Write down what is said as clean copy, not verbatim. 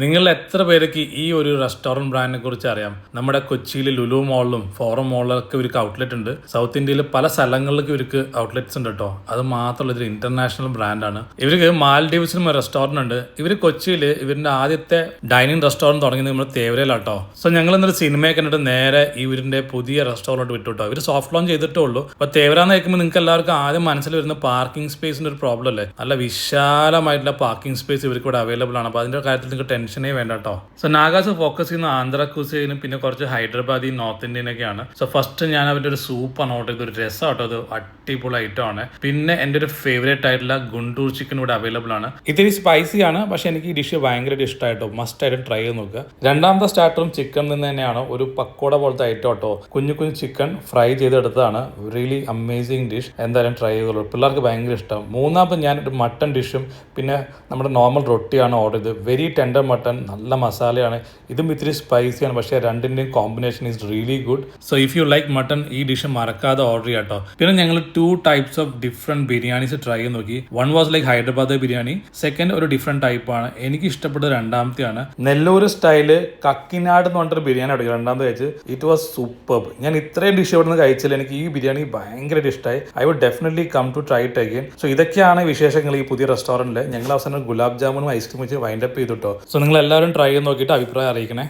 നിങ്ങൾ എത്ര പേർക്ക് ഈ ഒരു റെസ്റ്റോറൻറ്റ് ബ്രാൻഡിനെ കുറിച്ച് അറിയാം? നമ്മുടെ കൊച്ചിയിൽ ലുലു മോളിലും ഫോറം മോളിലൊക്കെ ഇവർക്ക് ഔട്ട്ലെറ്റ് ഉണ്ട്. സൗത്ത് ഇന്ത്യയിൽ പല സ്ഥലങ്ങളിലേക്ക് ഇവർക്ക് ഔട്ട്ലെറ്റ്സ് ഉണ്ട് കേട്ടോ. അത് മാത്രമല്ല ഇതൊരു ഇന്റർനാഷണൽ ബ്രാൻഡാണ്. ഇവർക്ക് മാൽഡീവ്സിലും റെസ്റ്റോറൻറ്റ് ഉണ്ട്. ഇവർ കൊച്ചിയിൽ ഇവരുടെ ആദ്യത്തെ ഡൈനിങ് റെസ്റ്റോറൻറ്റ് തുടങ്ങിയത് നമ്മൾ തേവരയിലാട്ടോ. സോ ഞങ്ങൾ ഇന്നൊരു സിനിമയെ കണ്ടിട്ട് നേരെ ഇവരുടെ പുതിയ റെസ്റ്റോറൻറ്റ് വിട്ടു കേട്ടോ. ഇവർ സോഫ്റ്റ് ലോഞ്ച് ചെയ്തിട്ടേ ഉള്ളൂ. അപ്പോൾ തേവരാന്ന് കേൾക്കുമ്പോൾ നിങ്ങൾക്ക് എല്ലാവർക്കും ആദ്യം മനസ്സിൽ വരുന്ന പാർക്കിംഗ് സ്പേസിൻ്റെ ഒരു പ്രോബ്ലം അല്ലേ? നല്ല വിശാലമായിട്ടുള്ള പാർക്കിംഗ് സ്പേസ് ഇവർക്ക് ഇവിടെ അവൈലബിൾ ആണ്. അപ്പോൾ അതിൻ്റെ കാര്യത്തിൽ നിങ്ങൾക്ക് ടെൻഷനേ വേണ്ട കേട്ടോ. സോ നാഗാസ് ഫോക്കസ് ചെയ്യുന്ന ആന്ധ്ര കുസൈനും പിന്നെ കുറച്ച് ഹൈദരാബാദി നോർത്ത് ഇന്ത്യനൊക്കെയാണ്. സോ ഫസ്റ്റ് ഞാൻ അവരുടെ ഒരു സൂപ്പാണ് ഓർഡർ ചെയ്ത്, ഒരു രസം കേട്ടോ. അത് അടിപൊളി ഐറ്റം ആണ്. പിന്നെ എൻ്റെ ഒരു ഫേവറേറ്റ് ആയിട്ടുള്ള ഗുണ്ടൂർ ചിക്കൻ ഇവിടെ അവൈലബിൾ ആണ്. ഇത്തിരി സ്പൈസി ആണ്, പക്ഷെ എനിക്ക് ഈ ഡിഷ് ഭയങ്കരമായിട്ട് ഇഷ്ടമായിട്ടോ. മസ്റ്റ് ആയിട്ട് ട്രൈ ചെയ്ത് നോക്കുക. രണ്ടാമത്തെ സ്റ്റാർട്ടറും ചിക്കൻ നിന്ന് തന്നെയാണ്. ഒരു പക്കോട പോലത്തെ ഐറ്റം കേട്ടോ. കുഞ്ഞു കുഞ്ഞു ചിക്കൻ ഫ്രൈ ചെയ്തെടുത്തതാണ്. Really amazing dish. എന്തായാലും ട്രൈ ചെയ്തോളൂ, പിള്ളേർക്ക് ഭയങ്കര ഇഷ്ടം. മൂന്നാമത് ഞാൻ ഒരു മട്ടൺ ഡിഷും പിന്നെ നമ്മുടെ നോർമൽ റൊട്ടിയാണ് ഓർഡർ ചെയ്തത്. വെരി ടെൻഡർ മട്ടൺ, നല്ല മസാലയാണ്. ഇതും ഇത്തിരി സ്പൈസിയാണ്, പക്ഷേ രണ്ടിൻ്റെയും combination is really good. So if you like mutton ഈ ഡിഷ് മറക്കാതെ ഓർഡർ ചെയ്യാം കേട്ടോ. പിന്നെ ഞങ്ങൾ 2 types of different biryanis try ചെയ്ത് നോക്കി. One was like Hyderabad biryani, second ഒരു ഡിഫറെൻറ്റ് ടൈപ്പാണ്. എനിക്ക് ഇഷ്ടപ്പെട്ടത് രണ്ടാമത്തെയാണ്. നെല്ലൂർ സ്റ്റൈല് കക്കിനാട് എന്ന് പറഞ്ഞൊരു ബിരിയാണി അവിടെ രണ്ടാമത് കഴിച്ച്. It was superb. ഞാൻ ഇത്രയും ഡിഷ് ഇവിടെ നിന്ന് കഴിച്ചില്ല. എനിക്ക് ഈ ബിരിയാണി ഭയങ്കരമായിട്ട് ഇഷ്ടമായി. I would definitely come to try it again. So ഇതൊക്കെയാണ് വിശേഷങ്ങൾ ഈ പുതിയ റെസ്റ്റോറൻറ്റിൽ. ഞങ്ങൾ അവസാനം ഗുലാബ് ജാമുനും ഐസ്ക്രീം വെച്ച് വൈൻഡപ്പ് ചെയ്തിട്ടോ. സോ നിങ്ങൾ എല്ലാവരും ട്രൈ ചെയ്ത് നോക്കിയിട്ട് അഭിപ്രായം അറിയിക്കണേ.